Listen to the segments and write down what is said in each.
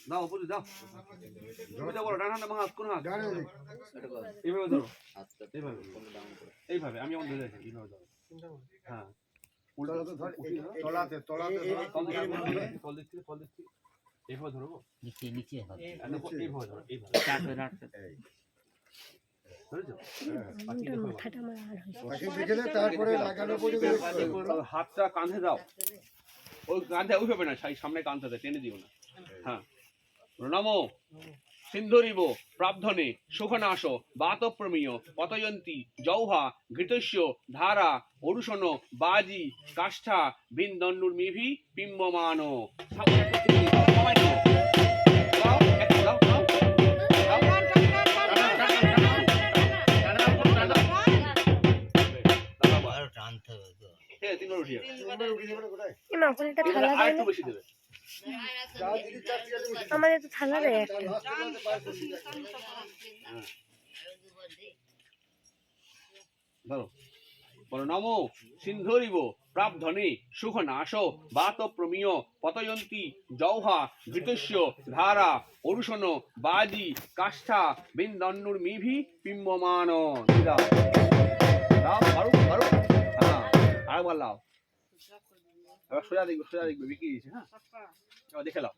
দাও উপরে দাও জমিটা বলো ডান হাতে হাত কোন হাত এইভাবে ধরো এইভাবে এইভাবে আমি আমাদের দেখি এইভাবে ধরো হ্যাঁ তলাতে তলাতে ফল দিচ্ছি এইভাবে ধরো নিচে নিচে হবে এইভাবে ধরো এইভাবে চাপে রাখতে হাতটা কাঁধে দাও ওই কাঁধে ওইভাবে না সামনে কাঁধে টেনে দিও না হ্যাঁ নমো সিন্ধুরিব প্রাবধনে সুখনাশ বাতপ্রমেয় পতয়ন্তী জৌহা ঘৃতস্য ধারা অরুষণ বাজি কাষ্ঠা বিন্দন্নুর্মিভি পিম্বমান আমার তো থালা দেয় নমো সিন্ধুরিব প্রাবধনে সুখনাশ বাতপ্রমেয় পতয়ন্তী জৌহা ঘৃতস্য ধারা অরুষণ বাজি কাষ্ঠা বিন্দন্নুর্মিভি পিম্বমান দাও হ্যাঁ আরেকবার লাও এবার সোজা দেখবে বিক্রি দিয়েছে হ্যাঁ এবার দেখে লাও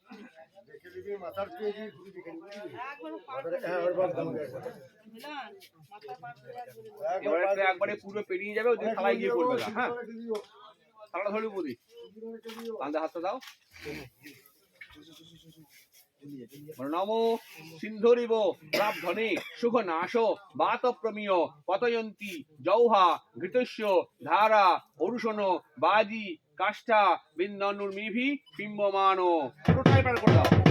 এবার একবারে পুরো পেরিয়ে যাবে ওই থালায় গিয়ে পড়বে হ্যাঁ থালাটা ধরে বুঝি কাঁধে হাতটা দাও নমো সিন্ধুরিব প্রাবধনে সুখনাশ বাতপ্রমেয় পতয়ন্তী জৌহা ঘৃতস্য ধারা অরুষণ বাজি কাষ্ঠা বিন্দন্নুর্মিভি পিম্বমান পুরোটাই পার করে দাও